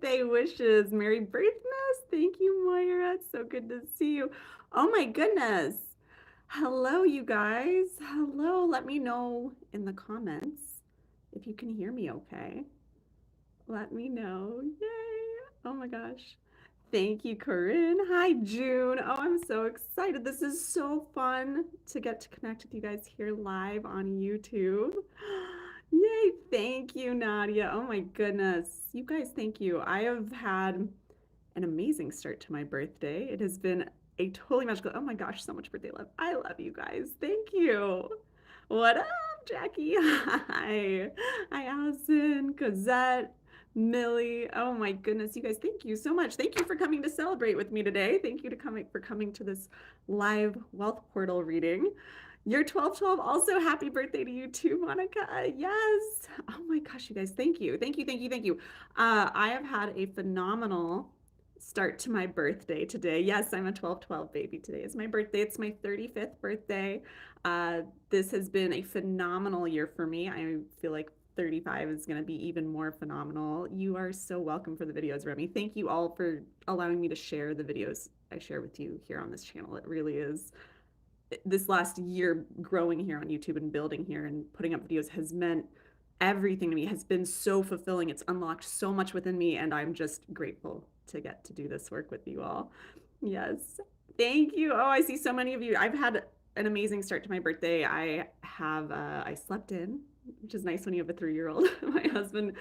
birthday wishes. Merry birthmas. Thank you, Moira. It's so good to see you. Oh my goodness. Hello, you guys. Hello. Let me know in the comments if you can hear me okay. Let me know. Yay. Oh my gosh. Thank you, Corinne. Hi, June. Oh, I'm so excited. This is so fun to get to connect with you guys here live on YouTube. Yay. Thank you, Nadia. Oh my goodness. You guys, thank you. I have had an amazing start to my birthday. It has been a totally magical, oh my gosh, so much birthday love. I love you guys. Thank you. What up, Jackie? Hi. Hi, Allison, Cosette, Millie. Oh my goodness, you guys, thank you so much. Thank you for coming to celebrate with me today. Thank you for coming to this live wealth portal reading. You're 1212. Also, happy birthday to you too, Monica. Yes. Oh my gosh, you guys, thank you. Thank you, thank you, thank you. I have had a phenomenal start to my birthday today. Yes, I'm a 12/12 baby. Today is my birthday. It's my 35th birthday. This has been a phenomenal year for me. I feel like 35 is going to be even more phenomenal. You are so welcome for the videos, Remy. Thank you all for allowing me to share the videos I share with you here on this channel. It really is. This last year growing here on YouTube and building here and putting up videos has meant everything to me, has been so fulfilling. It's unlocked so much within me, and I'm just grateful to get to do this work with you all. Yes. Thank you. Oh, I see so many of you. I've had an amazing start to my birthday. I slept in, which is nice when you have a 3-year-old. My husband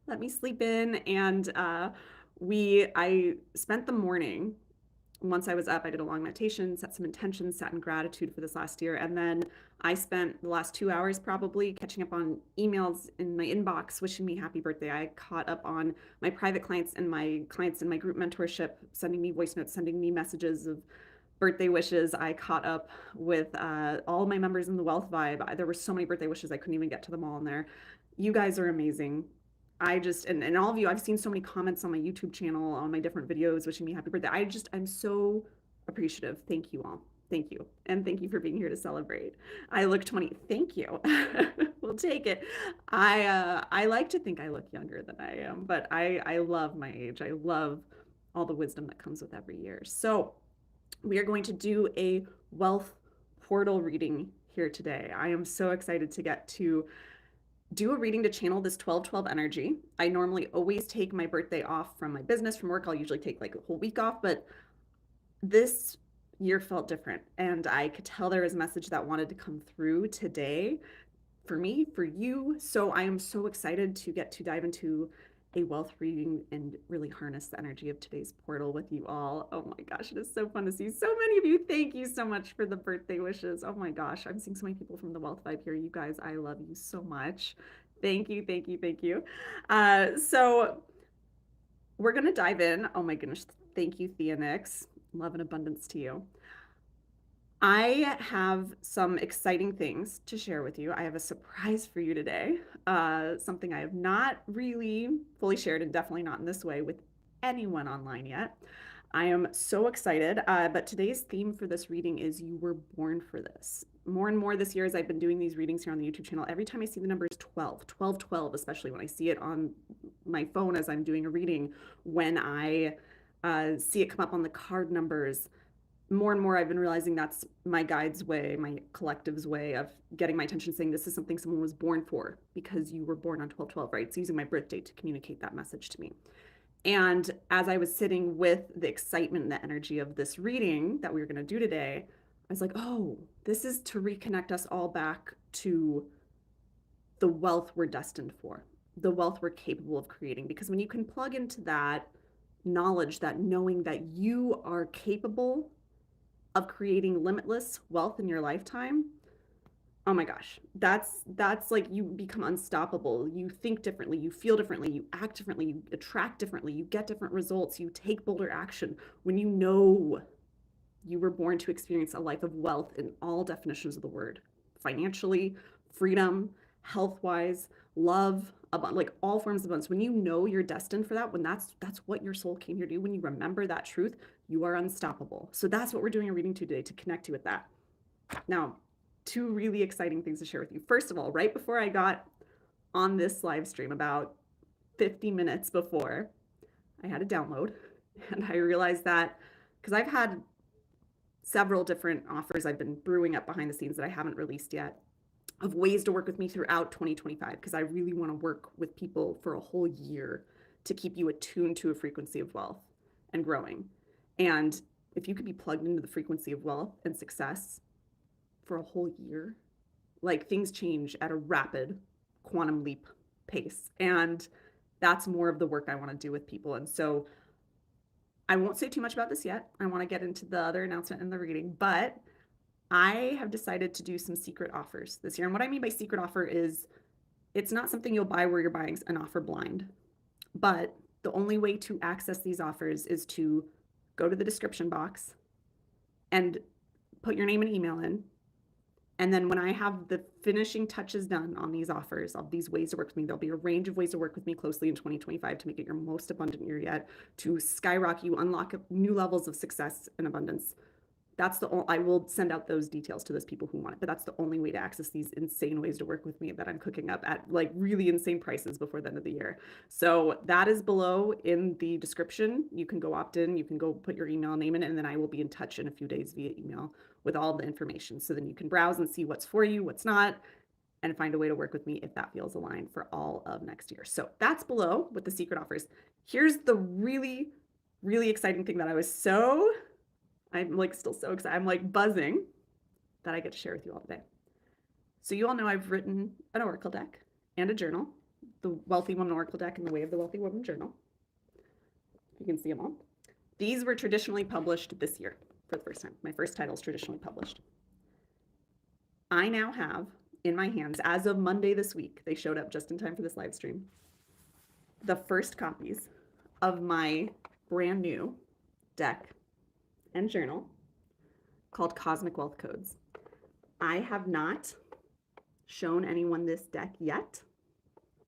let me sleep in, and I spent the morning. Once I was up, I did a long meditation, set some intentions, sat in gratitude for this last year. And then I spent the last 2 hours probably catching up on emails in my inbox, wishing me happy birthday. I caught up on my private clients and my clients in my group mentorship, sending me voice notes, sending me messages of birthday wishes. I caught up with all my members in the Wealth Vibe. There were so many birthday wishes, I couldn't even get to them all in there. You guys are amazing. And all of you, I've seen so many comments on my YouTube channel, on my different videos wishing me happy birthday. I'm so appreciative. Thank you all. Thank you. And thank you for being here to celebrate. I look 20. Thank you. We'll take it. I like to think I look younger than I am, but I love my age. I love all the wisdom that comes with every year. So we are going to do a wealth portal reading here today. I am so excited to get to do a reading to channel this 12/12 energy. I normally always take my birthday off from my business, from work. I'll usually take like a whole week off, but this year felt different. And I could tell there was a message that wanted to come through today for me, for you. So I am so excited to get to dive into a wealth reading and really harness the energy of today's portal with you all. Oh my gosh, it is so fun to see so many of you. Thank you so much for the birthday wishes. Oh my gosh, I'm seeing so many people from the Wealth Vibe here. You guys, I love you so much. Thank you, thank you, thank you. So we're gonna dive in. Oh my goodness, thank you, Theonix. Love and abundance to you. I have some exciting things to share with you. I have a surprise for you today. Something I have not really fully shared, and definitely not in this way, with anyone online yet. I am so excited. But today's theme for this reading is you were born for this. More and more this year, as I've been doing these readings here on the YouTube channel, every time I see the numbers 12, 12, 12, especially when I see it on my phone as I'm doing a reading, when I see it come up on the card numbers, more and more I've been realizing that's my guide's way, my collective's way of getting my attention, saying this is something someone was born for because you were born on 12/12, right? It's using my birth date to communicate that message to me. And as I was sitting with the excitement and the energy of this reading that we were going to do today, I was like, oh, this is to reconnect us all back to the wealth we're destined for, the wealth we're capable of creating. Because when you can plug into that knowledge, that knowing that you are capable of creating limitless wealth in your lifetime, oh my gosh, that's like you become unstoppable. You think differently, you feel differently, you act differently, you attract differently, you get different results, you take bolder action when you know you were born to experience a life of wealth in all definitions of the word, financially, freedom, health-wise, love, like all forms of abundance. When you know you're destined for that, when that's what your soul came here to do, when you remember that truth, you are unstoppable. So that's what we're doing a reading today, to connect you with that. Now, two really exciting things to share with you. First of all, right before I got on this live stream, about 50 minutes before, I had a download and I realized that because I've had several different offers I've been brewing up behind the scenes that I haven't released yet of ways to work with me throughout 2025 because I really want to work with people for a whole year to keep you attuned to a frequency of wealth and growing. And if you could be plugged into the frequency of wealth and success for a whole year, like things change at a rapid quantum leap pace. And that's more of the work I want to do with people. And so I won't say too much about this yet. I want to get into the other announcement in the reading, but I have decided to do some secret offers this year. And what I mean by secret offer is it's not something you'll buy where you're buying an offer blind, but the only way to access these offers is to go to the description box and put your name and email in. And then when I have the finishing touches done on these offers, of these ways to work with me, there'll be a range of ways to work with me closely in 2025 to make it your most abundant year yet, to skyrocket you, unlock new levels of success and abundance. I will send out those details to those people who want it, but that's the only way to access these insane ways to work with me that I'm cooking up at like really insane prices before the end of the year. So that is below in the description. You can go opt in, you can go put your email name in, and then I will be in touch in a few days via email with all the information. So then you can browse and see what's for you, what's not, and find a way to work with me if that feels aligned for all of next year. So that's below with the secret offers. Here's the really, really exciting thing that I'm like still so excited. I'm like buzzing that I get to share with you all today. So you all know I've written an oracle deck and a journal, the Wealthy Woman Oracle deck and the Way of the Wealthy Woman journal. You can see them all. These were traditionally published this year for the first time. My first title is traditionally published. I now have in my hands, as of Monday this week, they showed up just in time for this live stream, the first copies of my brand new deck and journal called Cosmic Wealth Codes. I have not shown anyone this deck yet.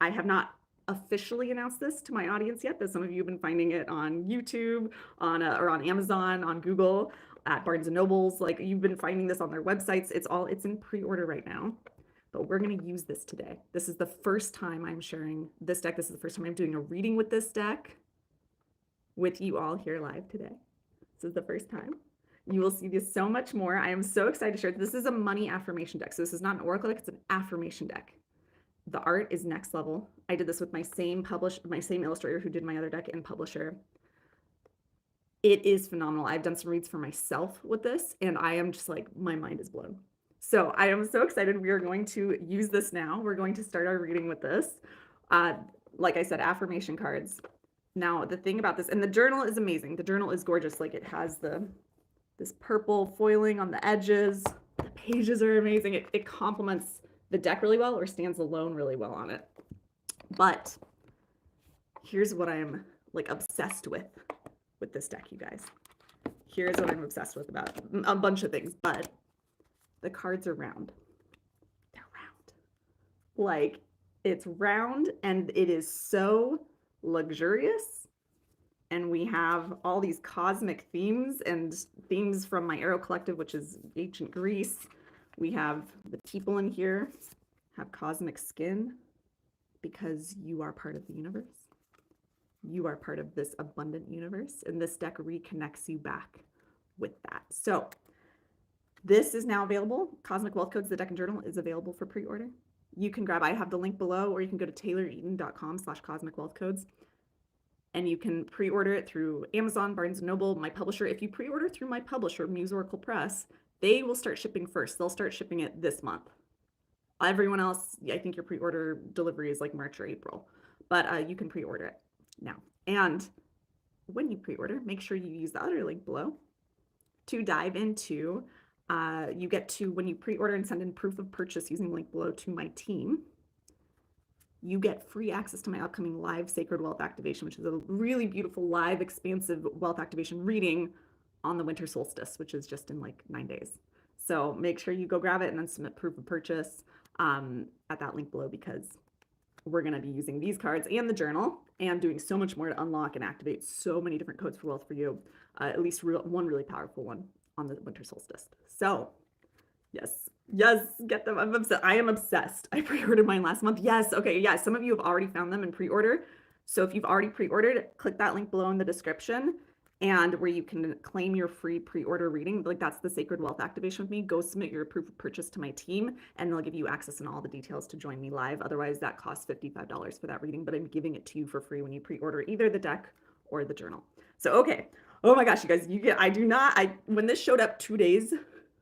I have not officially announced this to my audience yet, but some of you have been finding it on YouTube, or on Amazon, on Google, at Barnes and Nobles. Like you've been finding this on their websites. It's in pre-order right now, but we're going to use this today. This is the first time I'm sharing this deck. This is the first time I'm doing a reading with this deck with you all here live today. This is the first time. You will see this so much more. I am so excited to share. This is a money affirmation deck. So this is not an oracle deck, it's an affirmation deck. The art is next level. I did this with my same illustrator who did my other deck and publisher. It is phenomenal. I've done some reads for myself with this, and I am just like, my mind is blown. So I am so excited. We are going to use this now. We're going to start our reading with this. Like I said, affirmation cards. Now, the thing about this, and the journal is amazing. The journal is gorgeous. Like it has this purple foiling on the edges. The pages are amazing. It complements the deck really well, or stands alone really well on it. But here's what I'm like obsessed with this deck, you guys. Here's what I'm obsessed with about a bunch of things, but the cards are round. They're round. Like it's round and it is so luxurious, and we have all these cosmic themes and themes from my Arrow Collective, which is ancient Greece. We have the people in here have cosmic skin because you are part of the universe. You are part of this abundant universe, and this deck reconnects you back with that. So this is now available. Cosmic Wealth Codes, the deck and journal, is available for pre-order. You can grab, I have the link below, or you can go to tayloreaton.com/cosmic wealth codes, and you can pre-order it through Amazon, Barnes & Noble, my publisher. If you pre-order through my publisher, Muse Oracle Press, they will start shipping first. They'll start shipping it this month. Everyone else, I think your pre-order delivery is like March or April, but you can pre-order it now. And when you pre-order, make sure you use the other link below to dive into you get to, when you pre-order and send in proof of purchase using the link below to my team, you get free access to my upcoming live Sacred Wealth Activation, which is a really beautiful live expansive wealth activation reading on the winter solstice, which is just in like 9 days. So make sure you go grab it and then submit proof of purchase at that link below, because we're going to be using these cards and the journal and doing so much more to unlock and activate so many different codes for wealth for you, at least one really powerful one on the winter solstice. So yes, get them. I am obsessed. I pre-ordered mine last month. Yes. Okay. Yeah. Some of you have already found them in pre-order. So if you've already pre-ordered, click that link below in the description and where you can claim your free pre-order reading. Like that's the Sacred Wealth activation with me. Go submit your proof of purchase to my team and they'll give you access and all the details to join me live. Otherwise that costs $55 for that reading, but I'm giving it to you for free when you pre-order either the deck or the journal. So, okay. Oh my gosh, you guys, when this showed up 2 days,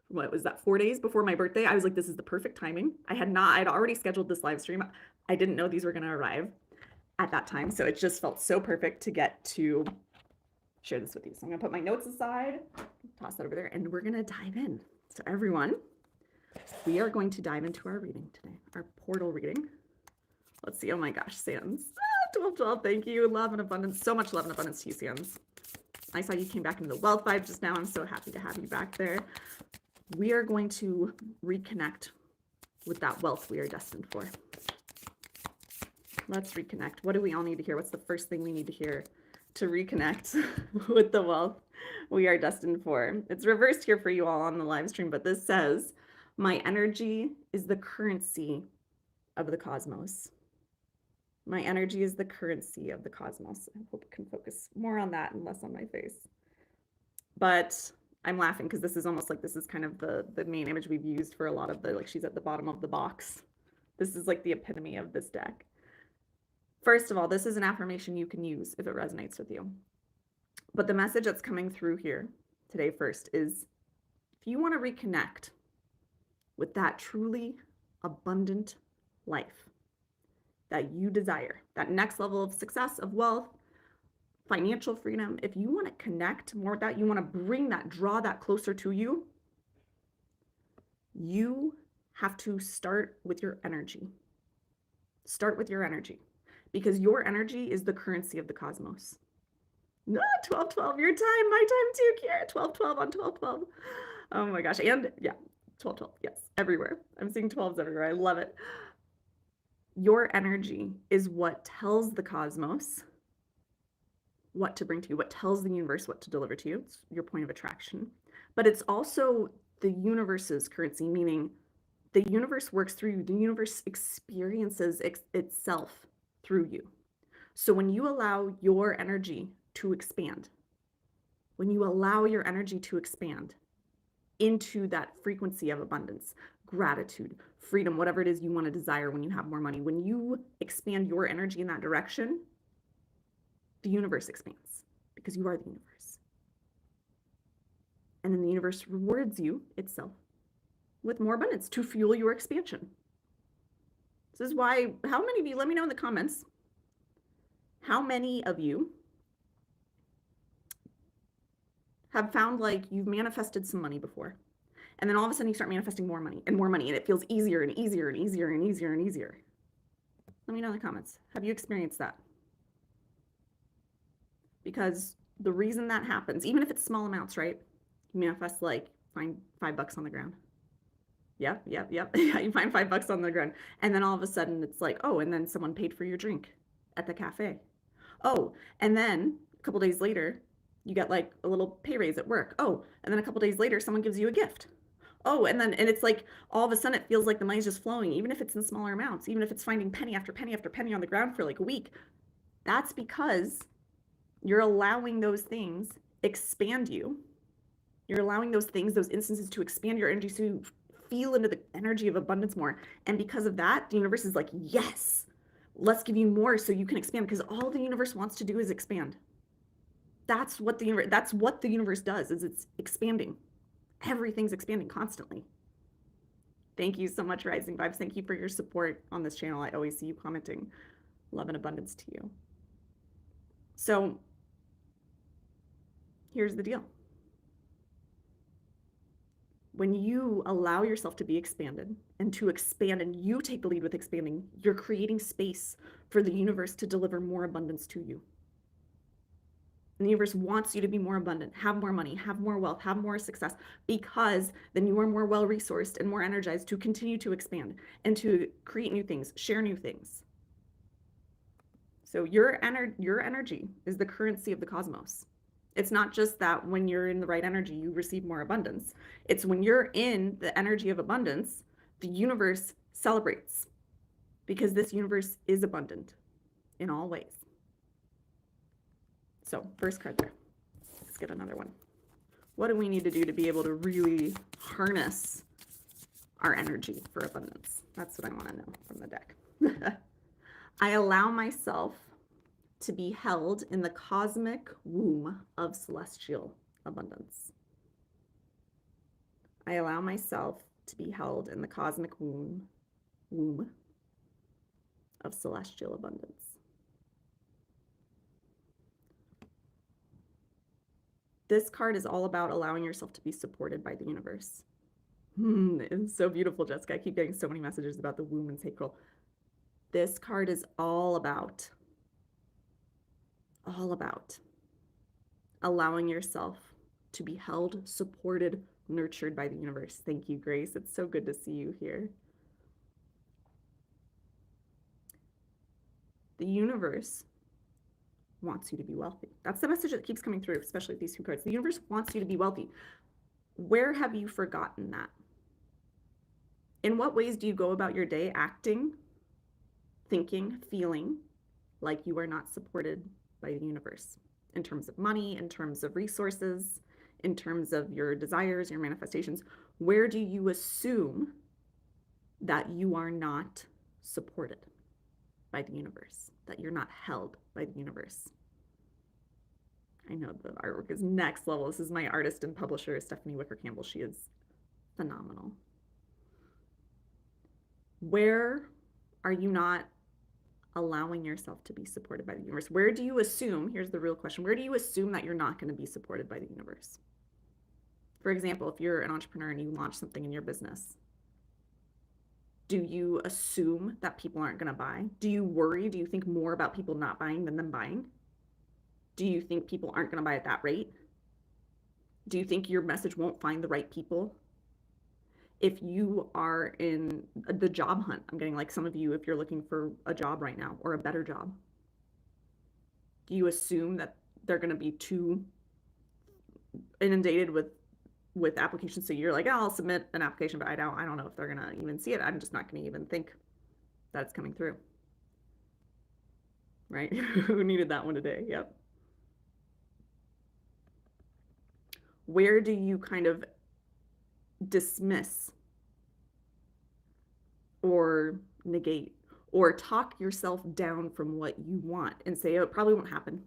what was that, 4 days before my birthday, I was like, this is the perfect timing. I'd already scheduled this live stream. I didn't know these were going to arrive at that time. So it just felt so perfect to get to share this with you. So I'm gonna put my notes aside, toss that over there, and we're gonna dive in. So everyone, we are going to dive into our reading today, our portal reading. Let's see, oh my gosh, Sands. 1212, thank you. Love and abundance, so much love and abundance to you, Sands. I saw you came back into the wealth vibe just now. I'm so happy to have you back there. We are going to reconnect with that wealth we are destined for. Let's reconnect. What do we all need to hear? What's the first thing we need to hear to reconnect with the wealth we are destined for? It's reversed here for you all on the live stream, but this says, my energy is the currency of the cosmos. My energy is the currency of the cosmos. I hope I can focus more on that and less on my face. But I'm laughing because this is almost like this is kind of the main image we've used for a lot of the, like she's at the bottom of the box. This is like the epitome of this deck. First of all, this is an affirmation you can use if it resonates with you. But the message that's coming through here today first is, if you want to reconnect with that truly abundant life that you desire, that next level of success, of wealth, financial freedom, if you want to connect more with that, you want to bring that, draw that closer to you, you have to start with your energy. Start with your energy. Because your energy is the currency of the cosmos. No, 1212, your time, my time too, Kiara. 1212 on 1212. Oh my gosh. And yeah, 1212. Yes, everywhere. I'm seeing 12s everywhere. I love it. Your energy is what tells the cosmos what to bring to you, what tells the universe what to deliver to you. It's your point of attraction. But it's also the universe's currency, meaning the universe works through you. The universe experiences itself through you. So when you allow your energy to expand, when you allow your energy to expand into that frequency of abundance, gratitude, freedom, whatever it is you want to desire when you have more money, when you expand your energy in that direction, the universe expands because you are the universe. And then the universe rewards you itself with more abundance to fuel your expansion. This is why, how many of you, let me know in the comments, how many of you have found like you've manifested some money before, and then all of a sudden you start manifesting more money, and it feels easier and easier and easier and easier and easier. Let me know in the comments. Have you experienced that? Because the reason that happens, even if it's small amounts, right? You manifest like, find $5 on the ground. Yep. Yeah, you find $5 on the ground. And then all of a sudden it's like, oh, and then someone paid for your drink at the cafe. Oh, and then a couple days later, you get like a little pay raise at work. Oh, and then a couple days later, someone gives you a gift. Oh, and it's like all of a sudden it feels like the money's just flowing, even if it's in smaller amounts, even if it's finding penny after penny after penny on the ground for like a week. That's because you're allowing those things expand you. You're allowing those things, those instances to expand your energy so you feel into the energy of abundance more. And because of that, the universe is like, yes, let's give you more so you can expand, because all the universe wants to do is expand. That's what the universe does, is it's expanding. Everything's expanding constantly. Thank you so much, Rising Vibes. Thank you for your support on this channel. I always see you commenting. Love and abundance to you. So here's the deal. When you allow yourself to be expanded and to expand, and you take the lead with expanding, you're creating space for the universe to deliver more abundance to you. And the universe wants you to be more abundant, have more money, have more wealth, have more success, because then you are more well-resourced and more energized to continue to expand and to create new things, share new things. So your energy is the currency of the cosmos. It's not just that when you're in the right energy, you receive more abundance. It's when you're in the energy of abundance, the universe celebrates, because this universe is abundant in all ways. So first card there. Let's get another one. What do we need to do to be able to really harness our energy for abundance? That's what I want to know from the deck. I allow myself to be held in the cosmic womb of celestial abundance. I allow myself to be held in the cosmic womb of celestial abundance. This card is all about allowing yourself to be supported by the universe. It's so beautiful, Jessica. I keep getting so many messages about the womb and sacral. This card is all about allowing yourself to be held, supported, nurtured by the universe. Thank you, Grace. It's so good to see you here. The universe wants you to be wealthy. That's the message that keeps coming through, especially with these two cards. The universe wants you to be wealthy. Where have you forgotten that? In what ways do you go about your day acting, thinking, feeling like you are not supported by the universe? In terms of money, in terms of resources, in terms of your desires, your manifestations, where do you assume that you are not supported by the universe, that you're not held by the universe? I know the artwork is next level. This is my artist and publisher, Stephanie Wicker Campbell. She is phenomenal. Where are you not allowing yourself to be supported by the universe? Where do you assume, here's the real question, where do you assume that you're not going to be supported by the universe? For example, if you're an entrepreneur and you launch something in your business, do you assume that people aren't going to buy? Do you worry? Do you think more about people not buying than them buying? Do you think people aren't going to buy at that rate? Do you think your message won't find the right people? If you are in the job hunt, I'm getting like some of you, if you're looking for a job right now or a better job, do you assume that they're going to be too inundated with applications? So you're like, oh, I'll submit an application, but I don't know if they're going to even see it. I'm just not going to even think that it's coming through. Right? Who needed that one today? Yep. Where do you kind of dismiss or negate or talk yourself down from what you want and say, oh, it probably won't happen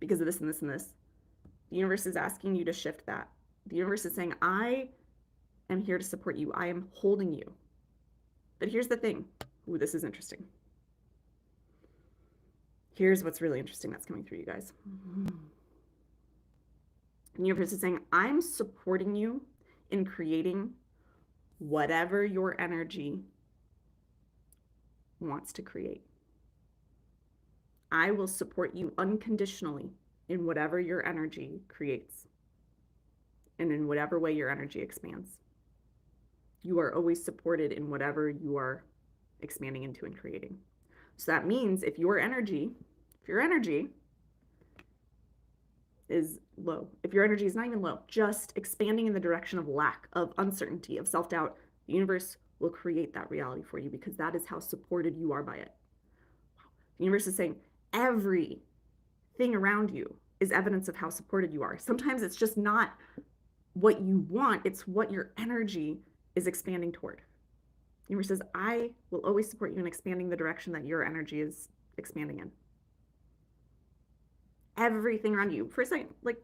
because of this and this and this? The universe is asking you to shift that. The universe is saying, I am here to support you. I am holding you. But here's the thing. Ooh, this is interesting. Here's what's really interesting that's coming through, you guys. The universe is saying, I'm supporting you in creating whatever your energy wants to create. I will support you unconditionally in whatever your energy creates and in whatever way your energy expands. You are always supported in whatever you are expanding into and creating. So that means if your energy is low, if your energy is not even low, just expanding in the direction of lack, of uncertainty, of self-doubt, the universe will create that reality for you because that is how supported you are by it. The universe is saying everything around you is evidence of how supported you are. Sometimes it's just not what you want, it's what your energy is expanding toward. The universe says, I will always support you in expanding the direction that your energy is expanding in. Everything around you. For a second, like,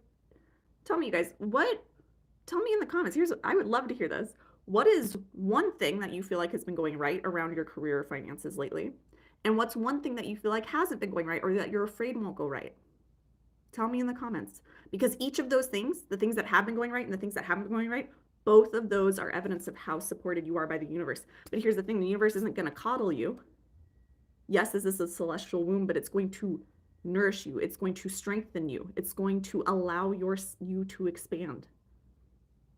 tell me, you guys, tell me in the comments. I would love to hear this. What is one thing that you feel like has been going right around your career or finances lately? And what's one thing that you feel like hasn't been going right or that you're afraid won't go right? Tell me in the comments. Because each of those things, the things that have been going right and the things that haven't been going right, both of those are evidence of how supported you are by the universe. But here's the thing, the universe isn't going to coddle you. Yes, this is a celestial womb, but it's going to nourish you. It's going to strengthen you. It's going to allow you to expand.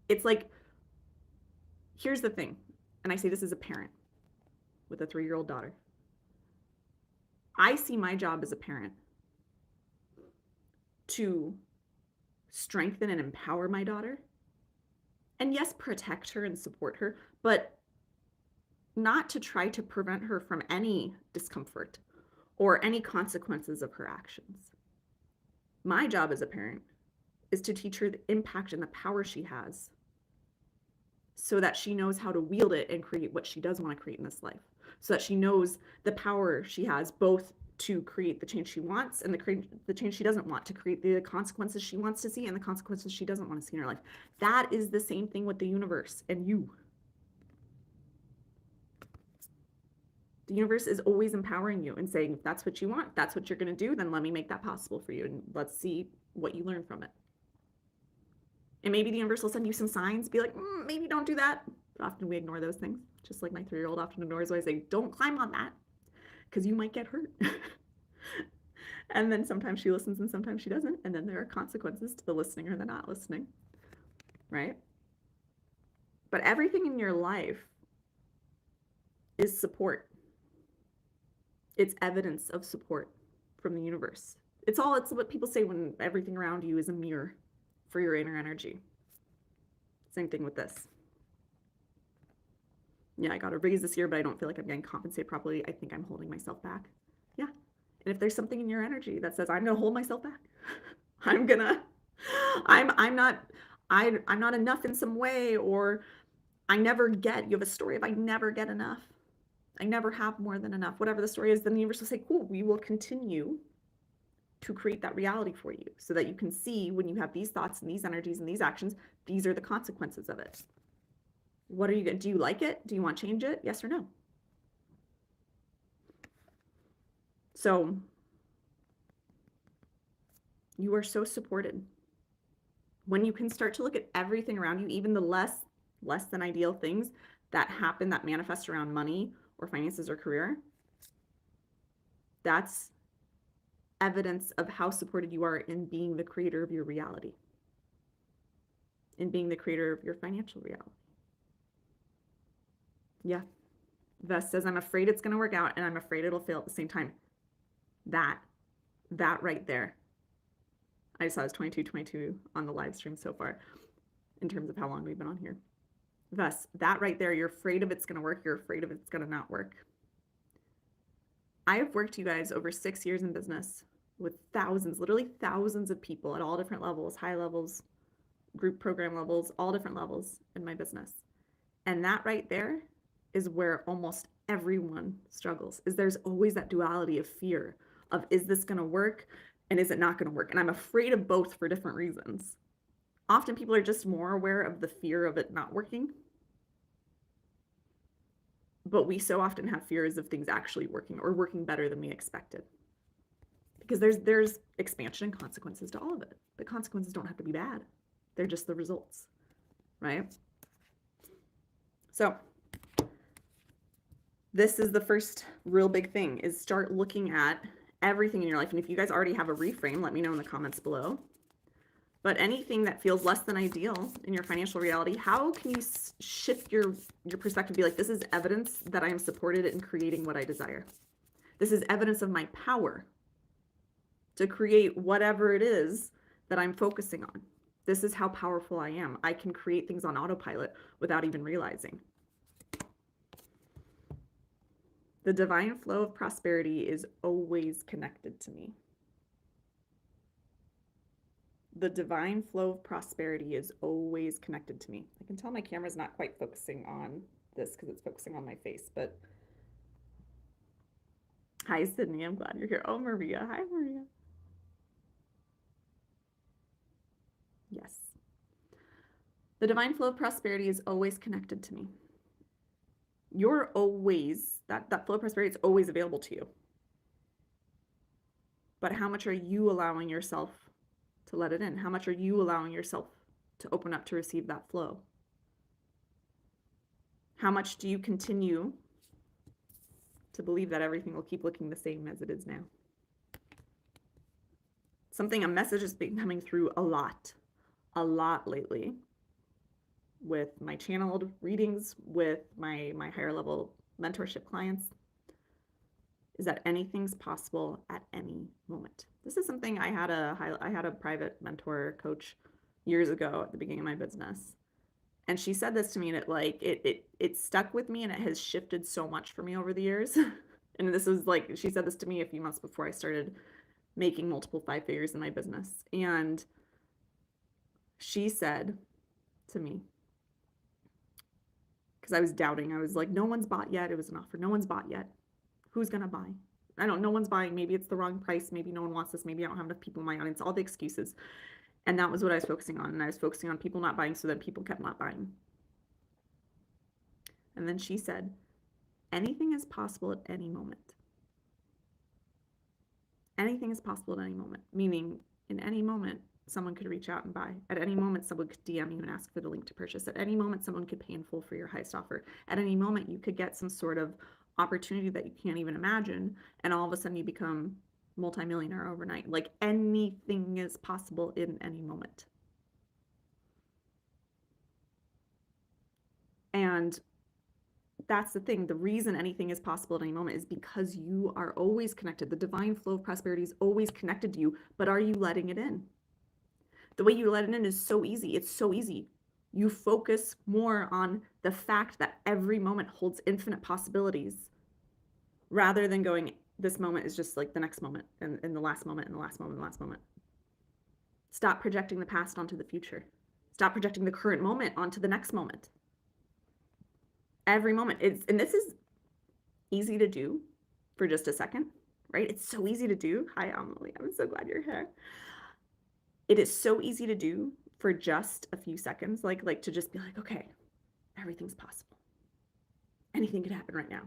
It's like, here's the thing, and I say this as a parent with a 3-year-old daughter. I see my job as a parent to strengthen and empower my daughter. And yes, protect her and support her, but not to try to prevent her from any discomfort or any consequences of her actions. My job as a parent is to teach her the impact and the power she has so that she knows how to wield it and create what she does want to create in this life. So that she knows the power she has both to create the change she wants and the change she doesn't want, to create the consequences she wants to see and the consequences she doesn't want to see in her life. That is the same thing with the universe and you. The universe is always empowering you and saying, if that's what you want, that's what you're going to do, then let me make that possible for you. And let's see what you learn from it. And maybe the universe will send you some signs, be like, maybe don't do that. But often we ignore those things. Just like my 3-year-old often ignores when I say, don't climb on that because you might get hurt. And then sometimes she listens and sometimes she doesn't. And then there are consequences to the listening or the not listening, right? But everything in your life is support. It's evidence of support from the universe. It's what people say when everything around you is a mirror for your inner energy. Same thing with this. Yeah, I got a raise this year, but I don't feel like I'm getting compensated properly. I think I'm holding myself back. Yeah. And if there's something in your energy that says, I'm going to hold myself back, I'm not enough in some way, or you have a story of I never get enough. I never have more than enough. Whatever the story is, then the universe will say, cool, we will continue to create that reality for you so that you can see when you have these thoughts and these energies and these actions, these are the consequences of it. What are you going to do? You like it? Do you want to change it? Yes or no? So you are so supported. When you can start to look at everything around you, even the less than ideal things that happen, that manifest around money or finances or career, that's evidence of how supported you are in being the creator of your reality, in being the creator of your financial reality. Yeah. Vess says, I'm afraid it's going to work out and I'm afraid it'll fail at the same time. That right there. I saw it's 22 on the live stream so far in terms of how long we've been on here. Thus, that right there, you're afraid of it's going to work. You're afraid of it's going to not work. I have worked, you guys, over 6 years in business with thousands, literally thousands of people at all different levels, high levels, group program levels, all different levels in my business. And that right there is where almost everyone struggles, is there's always that duality of fear of, is this going to work and is it not going to work? And I'm afraid of both for different reasons. Often people are just more aware of the fear of it not working. But we so often have fears of things actually working or working better than we expected. Because there's expansion and consequences to all of it. The consequences don't have to be bad. They're just the results, right? So this is the first real big thing, is start looking at everything in your life. And if you guys already have a reframe, let me know in the comments below. But anything that feels less than ideal in your financial reality, how can you shift your perspective? Be like, this is evidence that I am supported in creating what I desire. This is evidence of my power to create whatever it is that I'm focusing on. This is how powerful I am. I can create things on autopilot without even realizing. The divine flow of prosperity is always connected to me. The divine flow of prosperity is always connected to me. I can tell my camera's not quite focusing on this because it's focusing on my face, but hi, Sydney. I'm glad you're here. Oh, Maria. Hi, Maria. Yes. The divine flow of prosperity is always connected to me. You're always, that flow of prosperity is always available to you. But how much are you allowing yourself to let it in? How much are you allowing yourself to open up to receive that flow? How much do you continue to believe that everything will keep looking the same as it is now? A message has been coming through a lot lately with my channeled readings, with my higher level mentorship clients, is that anything's possible at any moment. This is something I had a private mentor coach years ago at the beginning of my business. And she said this to me, and it stuck with me, and it has shifted so much for me over the years. And this was like, she said this to me a few months before I started making multiple 5 figures in my business. And she said to me, because I was doubting, I was like, no one's bought yet. It was an offer. No one's bought yet. Who's going to buy? No one's buying. Maybe it's the wrong price. Maybe no one wants this. Maybe I don't have enough people in my audience. All the excuses. And that was what I was focusing on. And I was focusing on people not buying, so that people kept not buying. And then she said, anything is possible at any moment. Anything is possible at any moment, meaning in any moment, someone could reach out and buy. At any moment, someone could DM you and ask for the link to purchase. At any moment, someone could pay in full for your highest offer. At any moment, you could get some sort of opportunity that you can't even imagine, and all of a sudden you become multimillionaire overnight. Like, anything is possible in any moment. And that's the thing. The reason anything is possible at any moment is because you are always connected. The divine flow of prosperity is always connected to you, but are you letting it in? The way you let it in is so easy. It's so easy. You focus more on the fact that every moment holds infinite possibilities rather than going, this moment is just like the next moment and the last moment and the last moment and the last moment. Stop projecting the past onto the future. Stop projecting the current moment onto the next moment. Every moment is, and this is easy to do for just a second, right? It's so easy to do. Hi, Amelie. I'm so glad you're here. It is so easy to do for just a few seconds, like to just be like, okay, everything's possible. Anything could happen right now.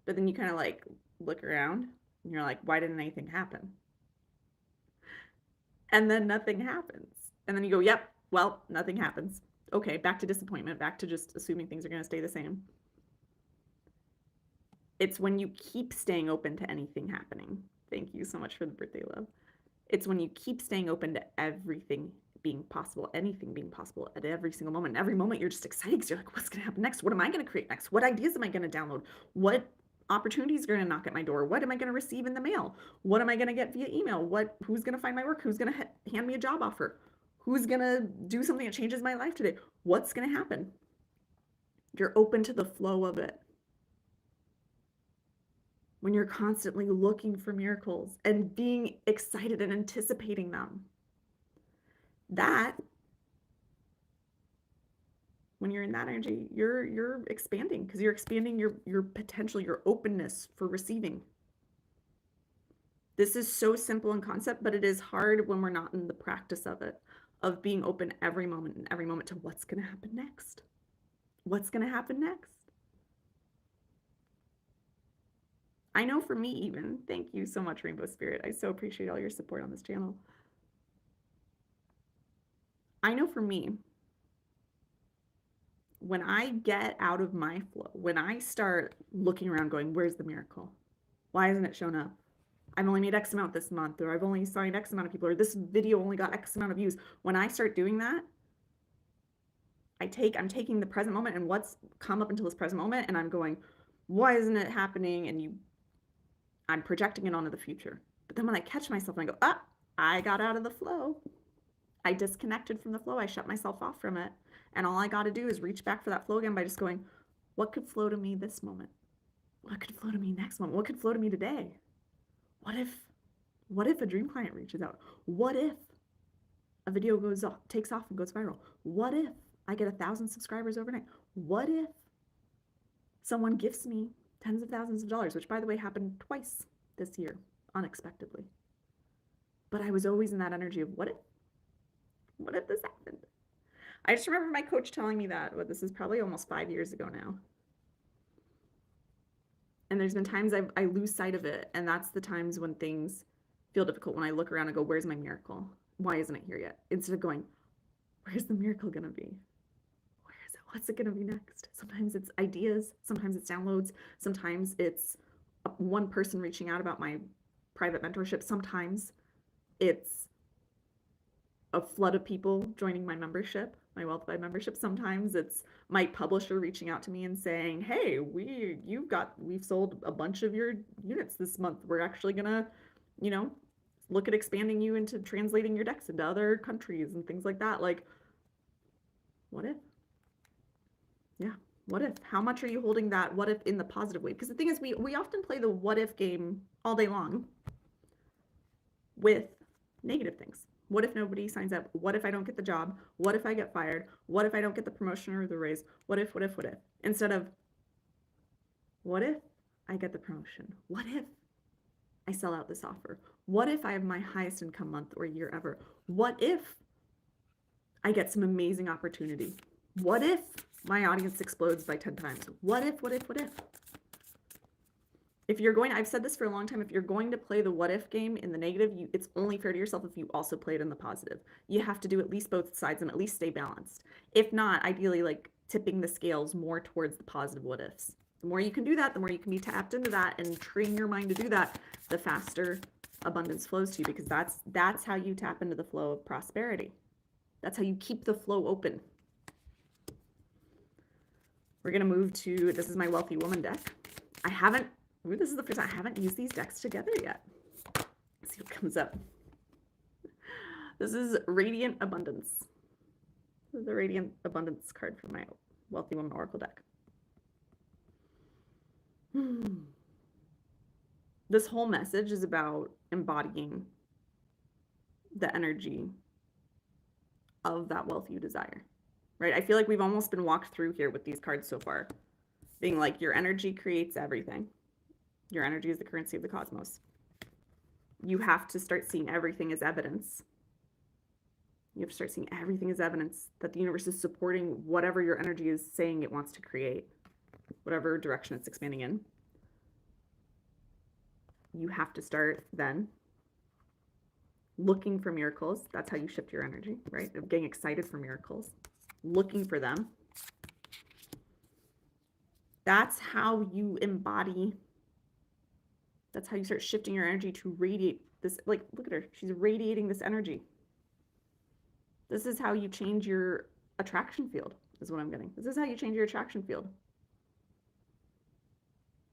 But then you kind of like look around and you're like, why didn't anything happen? And then nothing happens. And then you go, yep, well, nothing happens. Okay, back to disappointment, back to just assuming things are going to stay the same. It's when you keep staying open to anything happening. Thank you so much for the birthday love. It's when you keep staying open to everything being possible, anything being possible at every single moment. Every moment you're just excited because you're like, what's going to happen next? What am I going to create next? What ideas am I going to download? What opportunities are going to knock at my door? What am I going to receive in the mail? What am I going to get via email? Who's going to find my work? Who's going to hand me a job offer? Who's going to do something that changes my life today? What's going to happen? You're open to the flow of it. When you're constantly looking for miracles and being excited and anticipating them. That, when you're in that energy, you're expanding, because you're expanding your potential, your openness for receiving. This is so simple in concept, but it is hard when we're not in the practice of it, of being open every moment and every moment to what's going to happen next. What's going to happen next? I know for me even, thank you so much, Rainbow Spirit. I so appreciate all your support on this channel. I know for me, when I get out of my flow, when I start looking around going, where's the miracle? Why hasn't it shown up? I've only made X amount this month, or I've only signed X amount of people, or this video only got X amount of views. When I start doing that, I'm taking the present moment and what's come up until this present moment, and I'm going, why isn't it happening? And I'm projecting it onto the future. But then when I catch myself and I go, I got out of the flow. I disconnected from the flow. I shut myself off from it. And all I got to do is reach back for that flow again by just going, what could flow to me this moment? What could flow to me next moment? What could flow to me today? What if a dream client reaches out? What if a video takes off and goes viral? What if I get 1,000 subscribers overnight? What if someone gifts me tens of thousands of dollars, which by the way happened twice this year, unexpectedly. But I was always in that energy of what if this happened? I just remember my coach telling me that, but this is probably almost 5 years ago now. And there's been times I lose sight of it, and that's the times when things feel difficult, when I look around and go, where's my miracle? Why isn't it here yet? Instead of going, where's the miracle gonna be? Where is it? What's it gonna be next? Sometimes it's ideas, sometimes it's downloads, sometimes it's one person reaching out about my private mentorship, sometimes it's a flood of people joining my membership, my Wealth Vibe membership. Sometimes it's my publisher reaching out to me and saying, hey, we've sold a bunch of your units this month. We're actually gonna, look at expanding you into translating your decks into other countries and things like that. Like, what if? Yeah. What if? How much are you holding that what if in the positive way? Because the thing is, we often play the what if game all day long with negative things. What if nobody signs up? What if I don't get the job? What if I get fired? What if I don't get the promotion or the raise? What if, what if, what if? Instead of, what if I get the promotion? What if I sell out this offer? What if I have my highest income month or year ever? What if I get some amazing opportunity? What if my audience explodes by 10 times? What if, what if, what if? If you're going, I've said this for a long time, if you're going to play the what if game in the negative, it's only fair to yourself if you also play it in the positive. You have to do at least both sides and at least stay balanced. If not, ideally, like tipping the scales more towards the positive what ifs. The more you can do that, the more you can be tapped into that and train your mind to do that, the faster abundance flows to you, because that's how you tap into the flow of prosperity. That's how you keep the flow open. We're going to move to, this is my Wealthy Woman deck. This is the first time I haven't used these decks together yet. Let's see what comes up. This is Radiant Abundance. This is the Radiant Abundance card from my Wealthy Woman Oracle deck. This whole message is about embodying the energy of that wealth you desire, right? I feel like we've almost been walked through here with these cards so far, being like your energy creates everything. Your energy is the currency of the cosmos. You have to start seeing everything as evidence. You have to start seeing everything as evidence that the universe is supporting whatever your energy is saying it wants to create, whatever direction it's expanding in. You have to start then looking for miracles. That's how you shift your energy, right? Of getting excited for miracles, looking for them. That's how you embody. That's how you start shifting your energy to radiate this. Like, look at her. She's radiating this energy. This is how you change your attraction field, is what I'm getting. This is how you change your attraction field.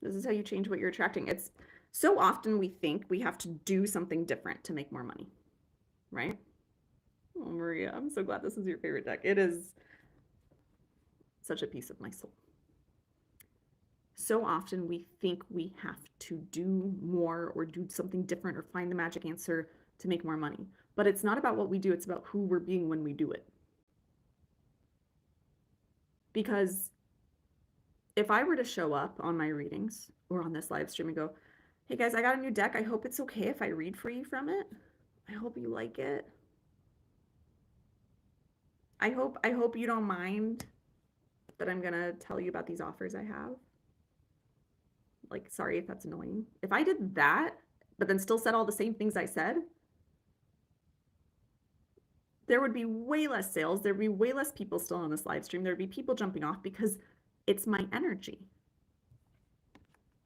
This is how you change what you're attracting. It's so often we think we have to do something different to make more money, right? Oh, Maria, I'm so glad this is your favorite deck. It is such a piece of my soul. So often we think we have to do more or do something different or find the magic answer to make more money. But it's not about what we do, it's about who we're being when we do it. Because if I were to show up on my readings or on this live stream and go, hey guys, I got a new deck. I hope it's okay if I read for you from it. I hope you like it. I hope you don't mind that I'm gonna tell you about these offers I have. Like, sorry if that's annoying. If I did that, but then still said all the same things I said, there would be way less sales. There'd be way less people still on this live stream. There'd be people jumping off because it's my energy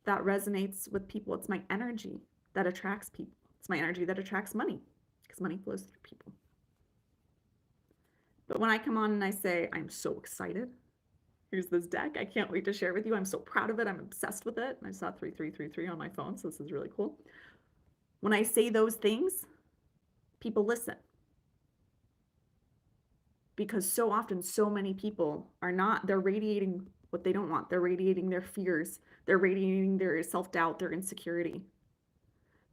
that resonates with people. It's my energy that attracts people. It's my energy that attracts money, because money flows through people. But when I come on and I say, I'm so excited, here's this deck, I can't wait to share with you. I'm so proud of it. I'm obsessed with it. And I saw 3333 on my phone, so this is really cool. When I say those things, people listen. Because so often, so many people are not, they're radiating what they don't want. They're radiating their fears. They're radiating their self-doubt, their insecurity.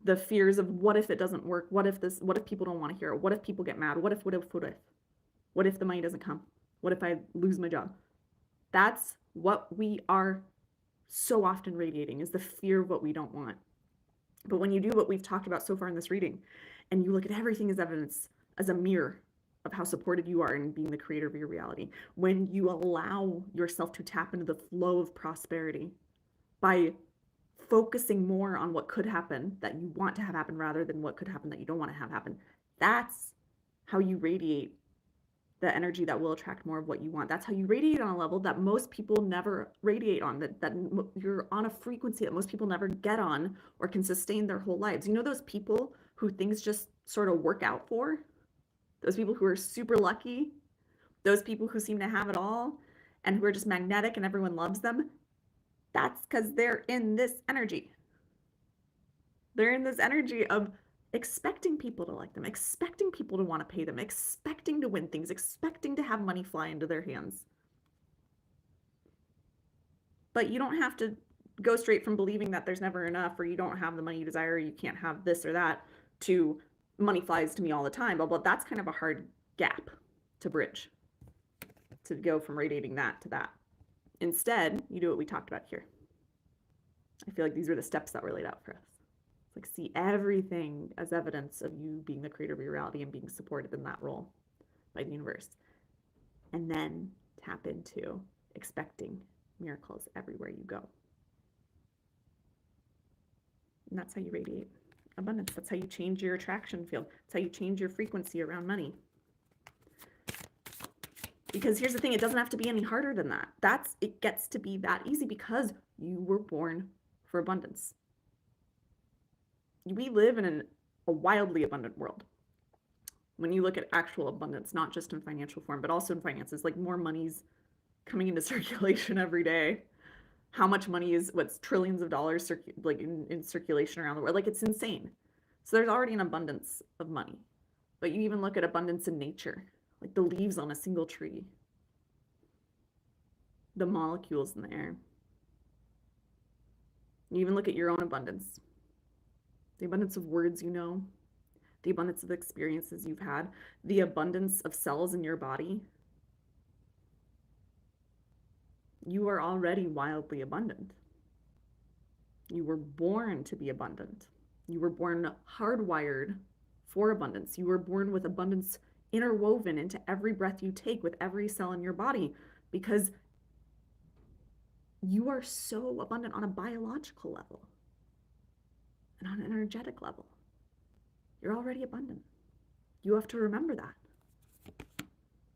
The fears of what if it doesn't work? What if people don't want to hear it? What if people get mad? What if? What if the money doesn't come? What if I lose my job? That's what we are so often radiating, is the fear of what we don't want. But when you do what we've talked about so far in this reading, and you look at everything as evidence, as a mirror of how supported you are in being the creator of your reality, when you allow yourself to tap into the flow of prosperity by focusing more on what could happen that you want to have happen rather than what could happen that you don't want to have happen, that's how you radiate the energy that will attract more of what you want. That's how you radiate on a level that most people never radiate on, that you're on a frequency that most people never get on or can sustain their whole lives. You know those people who things just sort of work out for? Those people who are super lucky? Those people who seem to have it all and who are just magnetic and everyone loves them? That's because they're in this energy. They're in this energy of expecting people to like them, expecting people to want to pay them, expecting to win things, expecting to have money fly into their hands. But you don't have to go straight from believing that there's never enough, or you don't have the money you desire, or you can't have this or that, to money flies to me all the time. But that's kind of a hard gap to bridge, to go from radiating that to that. Instead, you do what we talked about here. I feel like these were the steps that were laid out for us. It's like, see everything as evidence of you being the creator of your reality and being supported in that role by the universe. And then tap into expecting miracles everywhere you go. And that's how you radiate abundance. That's how you change your attraction field. That's how you change your frequency around money. Because here's the thing, it doesn't have to be any harder than that. It gets to be that easy because you were born for abundance. We live in a wildly abundant world. When you look at actual abundance, not just in financial form, but also in finances, like more money's coming into circulation every day. How much money is, what's trillions of dollars like in circulation around the world? Like, it's insane. So there's already an abundance of money. But you even look at abundance in nature, like the leaves on a single tree, the molecules in the air. You even look at your own abundance, the abundance of words you know, the abundance of experiences you've had, the abundance of cells in your body. You are already wildly abundant. You were born to be abundant. You were born hardwired for abundance. You were born with abundance interwoven into every breath you take, with every cell in your body, because you are so abundant on a biological level and on an energetic level. You're already abundant. You have to remember that.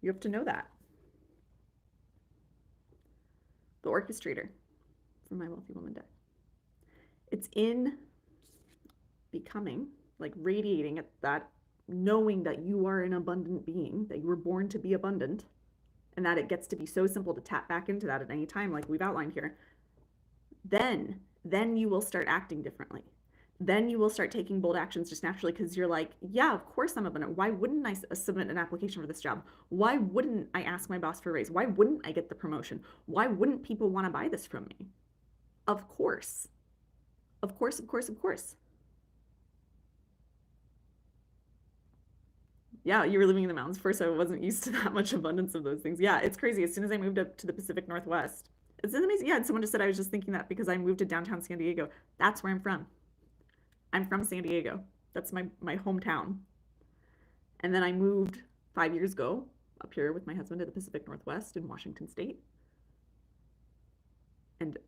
You have to know that. The Orchestrator from my Wealthy Woman deck. It's in becoming, like radiating at that, knowing that you are an abundant being, that you were born to be abundant, and that it gets to be so simple to tap back into that at any time, like we've outlined here. Then you will start acting differently. Then you will start taking bold actions just naturally, because you're like, yeah, of course I'm abundant. Why wouldn't I submit an application for this job? Why wouldn't I ask my boss for a raise? Why wouldn't I get the promotion? Why wouldn't people want to buy this from me? Of course. Of course, of course, of course. Yeah, you were living in the mountains first, so I wasn't used to that much abundance of those things. Yeah, it's crazy. As soon as I moved up to the Pacific Northwest, it's amazing. Yeah, and someone just said, I was just thinking that because I moved to downtown San Diego. That's where I'm from. I'm from San Diego. That's my hometown. And then I moved 5 years ago up here with my husband to the Pacific Northwest in Washington State. And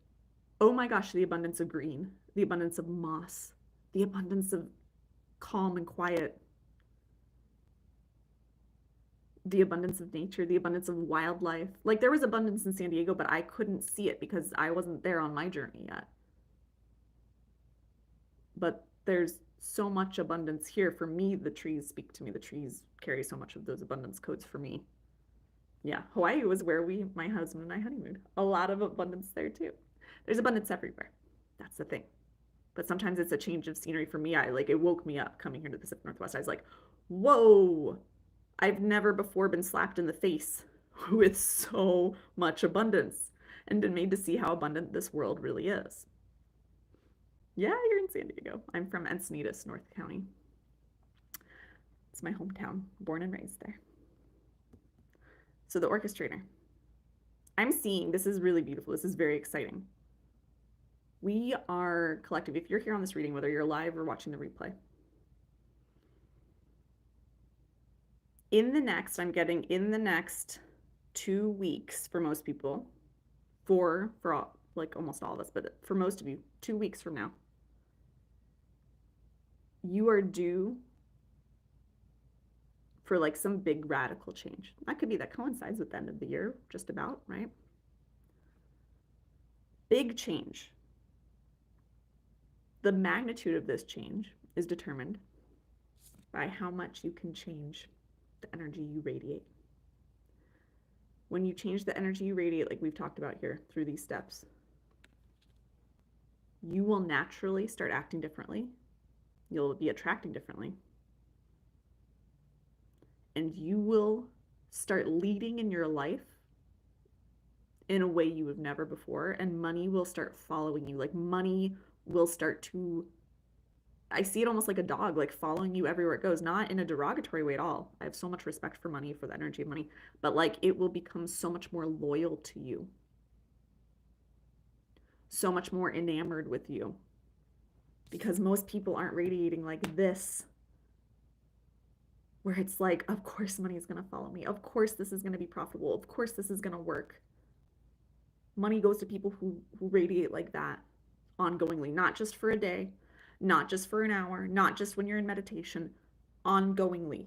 oh my gosh, the abundance of green, the abundance of moss, the abundance of calm and quiet, the abundance of nature, the abundance of wildlife. Like, there was abundance in San Diego, but I couldn't see it because I wasn't there on my journey yet. But there's so much abundance here. For me, the trees speak to me. The trees carry so much of those abundance codes for me. Yeah, Hawaii was where my husband and I honeymooned. A lot of abundance there too. There's abundance everywhere. That's the thing. But sometimes it's a change of scenery for me. It woke me up coming here to the Pacific Northwest. I was like, whoa, I've never before been slapped in the face with so much abundance and been made to see how abundant this world really is. Yeah, you're in San Diego. I'm from Encinitas, North County. It's my hometown, born and raised there. So the Orchestrator. I'm seeing, this is really beautiful. This is very exciting. We are collective. If you're here on this reading, whether you're live or watching the replay, I'm getting in the next 2 weeks for most people, for all, like almost all of us, but for most of you, 2 weeks from now, you are due for like some big radical change. That coincides with the end of the year, just about, right? Big change. The magnitude of this change is determined by how much you can change the energy you radiate. When you change the energy you radiate, like we've talked about here through these steps, you will naturally start acting differently. You'll be attracting differently. And you will start leading in your life in a way you have never before, and money will start following you. Like money will start to, I see it almost like a dog, like following you everywhere it goes, not in a derogatory way at all. I have so much respect for money, for the energy of money, but like it will become so much more loyal to you, so much more enamored with you, because most people aren't radiating like this, where it's like, of course money is going to follow me. Of course this is going to be profitable. Of course this is going to work. Money goes to people who radiate like that ongoingly, not just for a day, not just for an hour, not just when you're in meditation, ongoingly.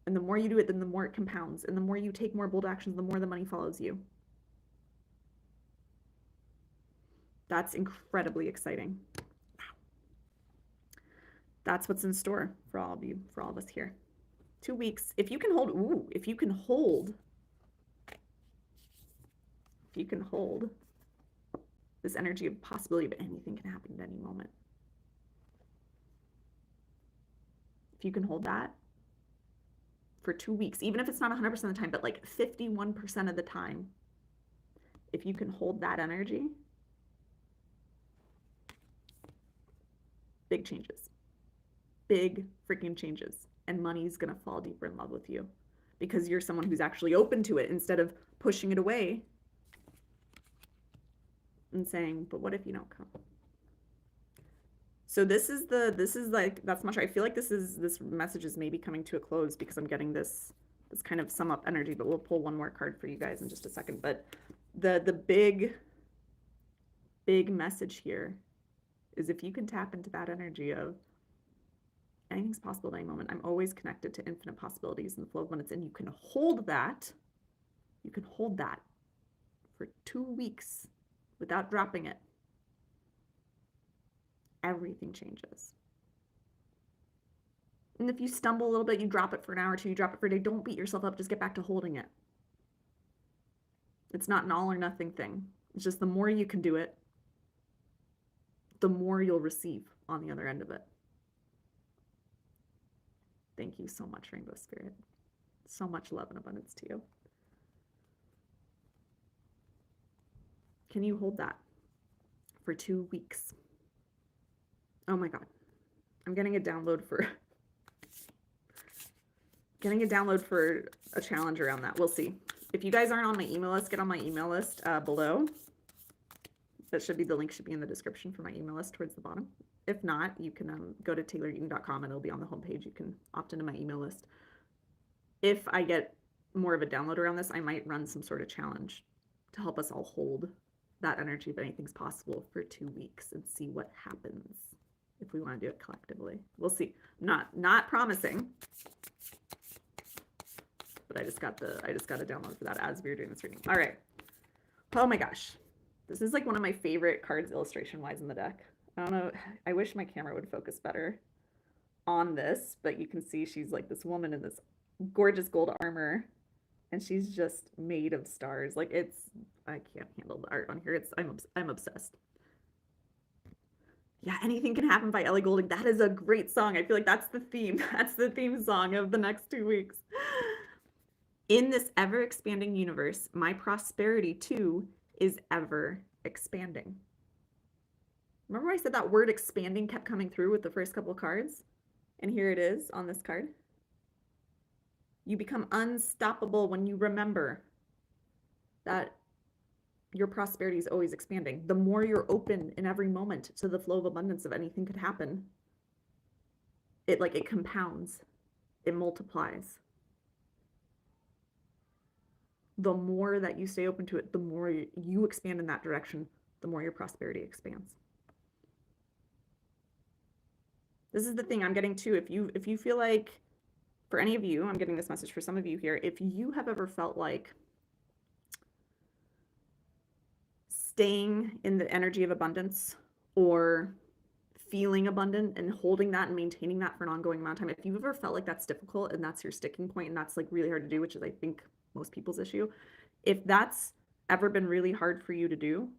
And the more you do it, then the more it compounds. And the more you take more bold actions, the more the money follows you. That's incredibly exciting. That's what's in store for all of you, for all of us here. 2 weeks. If you can hold, if you can hold this energy of possibility of anything can happen at any moment. If you can hold that for 2 weeks, even if it's not 100% of the time, but like 51% of the time, if you can hold that energy, big changes, big freaking changes. And money's going to fall deeper in love with you because you're someone who's actually open to it instead of pushing it away and saying, but what if you don't come? So this is like, that's much, I feel like this message is maybe coming to a close because I'm getting this kind of sum up energy, but we'll pull one more card for you guys in just a second. But the big message here is if you can tap into that energy of anything's possible at any moment. I'm always connected to infinite possibilities in the flow of abundance, and you can hold that for 2 weeks without dropping it. Everything changes. And if you stumble a little bit, you drop it for an hour or two, you drop it for a day, don't beat yourself up, just get back to holding it. It's not an all or nothing thing. It's just the more you can do it, the more you'll receive on the other end of it. Thank you so much, Rainbow Spirit. So much love and abundance to you. Can you hold that for 2 weeks? Oh my God. I'm getting a download for a challenge around that. We'll see. If you guys aren't on my email list, get on my email list below. That should be, the link should be in the description for my email list towards the bottom. If not, you can go to TaylorEaton.com and it'll be on the homepage. You can opt into my email list. If I get more of a download around this, I might run some sort of challenge to help us all hold that energy of anything's possible for 2 weeks and see what happens if we want to do it collectively. We'll see. Not promising, but I just got a download for that as we were doing this reading. All right. Oh my gosh. This is like one of my favorite cards illustration-wise in the deck. I don't know. I wish my camera would focus better on this, but you can see she's like this woman in this gorgeous gold armor, and she's just made of stars. Like I can't handle the art on here. I'm obsessed. Yeah, Anything Can Happen by Ellie Goulding. That is a great song. I feel like that's the theme. That's the theme song of the next 2 weeks. In this ever expanding universe, my prosperity too is ever expanding. Remember I said that word expanding kept coming through with the first couple cards? And here it is on this card. You become unstoppable when you remember that your prosperity is always expanding. The more you're open in every moment to the flow of abundance of anything could happen, it compounds, it multiplies. The more that you stay open to it, the more you expand in that direction, the more your prosperity expands. This is the thing I'm getting to. If you feel like, for any of you, I'm getting this message for some of you here, if you have ever felt like staying in the energy of abundance or feeling abundant and holding that and maintaining that for an ongoing amount of time, if you've ever felt like that's difficult and that's your sticking point and that's like really hard to do, which is I think most people's issue, if that's ever been really hard for you to do,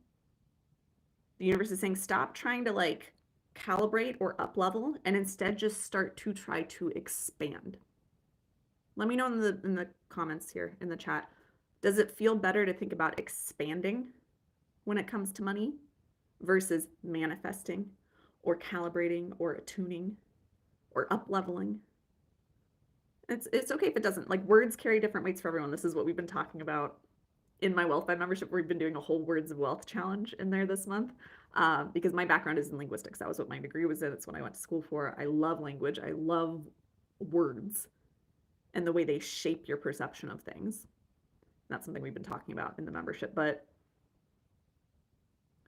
the universe is saying stop trying to like calibrate or up level and instead just start to try to expand. Let me know in the comments here in the chat, Does it feel better to think about expanding when it comes to money versus manifesting or calibrating or attuning or up leveling? It's okay if it doesn't. Like, words carry different weights for everyone. This is what we've been talking about in my Wealth Vibe membership. We've been doing a whole Words of Wealth challenge in there this month, because my background is in linguistics. That was what my degree was in. It's what I went to school for. I love language. I love words and the way they shape your perception of things. That's something we've been talking about in the membership. But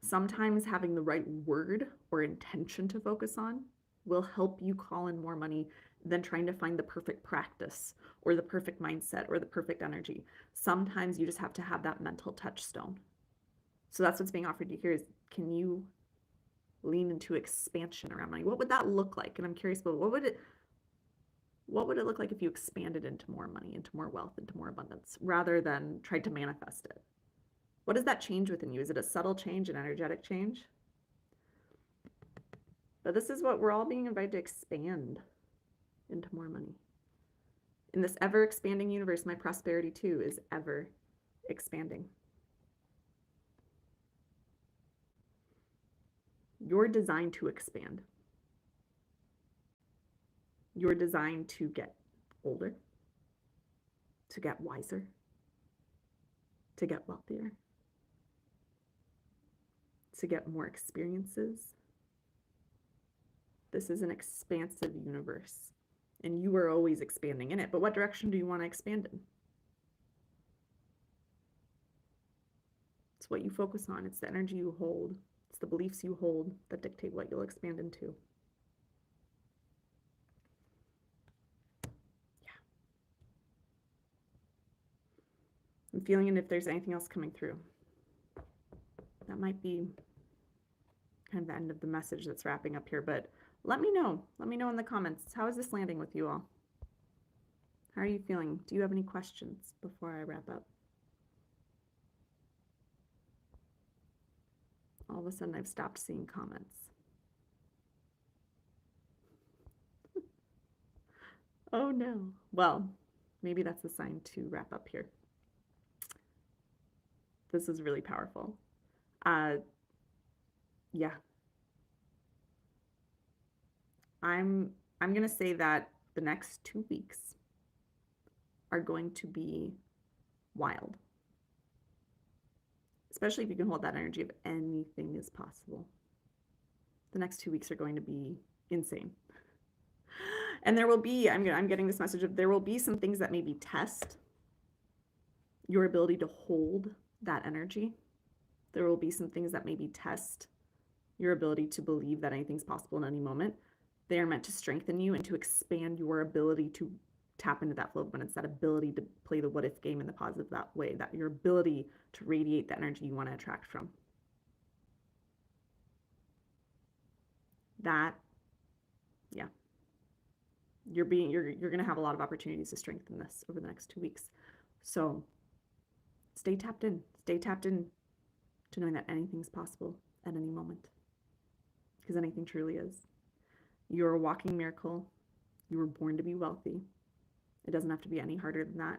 sometimes having the right word or intention to focus on will help you call in more money than trying to find the perfect practice or the perfect mindset or the perfect energy. Sometimes you just have to have that mental touchstone. So that's what's being offered to you here is, can you lean into expansion around money? What would that look like? And I'm curious about what would it look like if you expanded into more money, into more wealth, into more abundance, rather than tried to manifest it? What does that change within you? Is it a subtle change, an energetic change? But this is what we're all being invited to expand into more money. In this ever expanding universe, my prosperity too is ever expanding. You're designed to expand. You're designed to get older, to get wiser, to get wealthier, to get more experiences. This is an expansive universe, and you are always expanding in it. But what direction do you want to expand in? It's what you focus on. It's the energy you hold. It's the beliefs you hold that dictate what you'll expand into. Yeah. I'm feeling it if there's anything else coming through. That might be kind of the end of the message that's wrapping up here, but let me know. Let me know in the comments. How is this landing with you all? How are you feeling? Do you have any questions before I wrap up? All of a sudden, I've stopped seeing comments. Oh no. Well, maybe that's a sign to wrap up here. This is really powerful. Yeah. I'm gonna say that the next 2 weeks are going to be wild. Especially if you can hold that energy of anything is possible. The next 2 weeks are going to be insane. And there will be, I'm getting this message of, there will be some things that maybe test your ability to hold that energy. There will be some things that maybe test your ability to believe that anything's possible in any moment. They are meant to strengthen you and to expand your ability to tap into that flow of abundance, that ability to play the what if game in the positive that way, that your ability to radiate the energy you want to attract from. That, yeah. You're going to have a lot of opportunities to strengthen this over the next 2 weeks. So stay tapped in to knowing that anything's possible at any moment, because anything truly is. You're a walking miracle. You were born to be wealthy. It doesn't have to be any harder than that.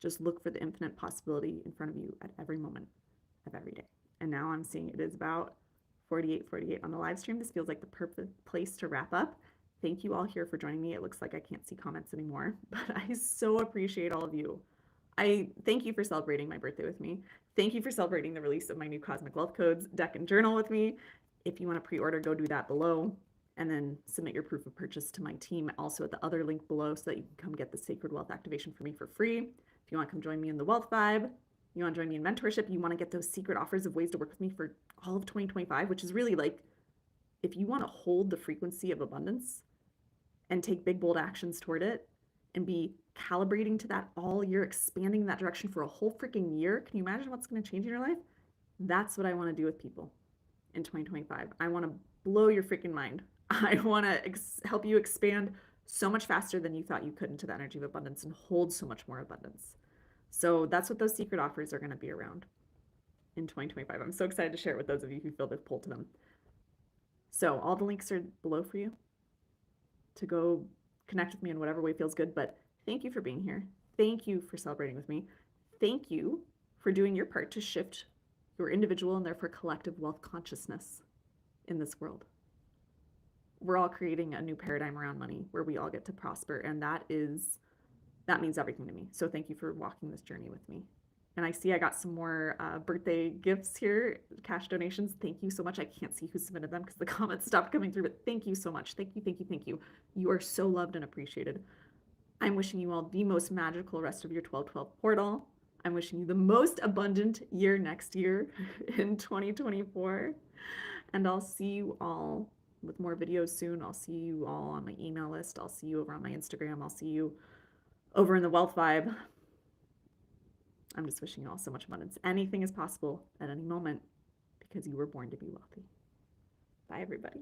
Just look for the infinite possibility in front of you at every moment of every day. And now I'm seeing it is about 48:48 on the live stream. This feels like the perfect place to wrap up. Thank you all here for joining me. It looks like I can't see comments anymore, but I so appreciate all of you. I thank you for celebrating my birthday with me. Thank you for celebrating the release of my new Cosmic Wealth Codes deck and journal with me. If you want to pre-order, go do that below, and then submit your proof of purchase to my team also at the other link below, so that you can come get the Sacred Wealth activation for me for free. If you want to come join me in the Wealth Vibe, you want to join me in mentorship, you want to get those secret offers of ways to work with me for all of 2025, which is really like, if you want to hold the frequency of abundance and take big, bold actions toward it and be calibrating to that all year, expanding in that direction for a whole freaking year, can you imagine what's going to change in your life? That's what I want to do with people in 2025. I want to blow your freaking mind. I want to help you expand so much faster than you thought you could into the energy of abundance and hold so much more abundance. So that's what those secret offers are going to be around in 2025. I'm so excited to share it with those of you who feel the pull to them. So all the links are below for you to go connect with me in whatever way feels good. But thank you for being here. Thank you for celebrating with me. thank you for doing your part to shift your individual and therefore collective wealth consciousness in this world. We're all creating a new paradigm around money where we all get to prosper, and that means everything to me. So thank you for walking this journey with me. And I see I got some more birthday gifts here, cash donations. Thank you so much. I can't see who submitted them because the comments stopped coming through, but thank you so much. Thank you, thank you, thank you. You are so loved and appreciated. I'm wishing you all the most magical rest of your 12/12 portal. I'm wishing you the most abundant year next year in 2024. And I'll see you all with more videos soon. I'll see you all on my email list. I'll see you over on my Instagram. I'll see you over in the Wealth Vibe. I'm just wishing you all so much abundance. Anything is possible at any moment because you were born to be wealthy. Bye, everybody.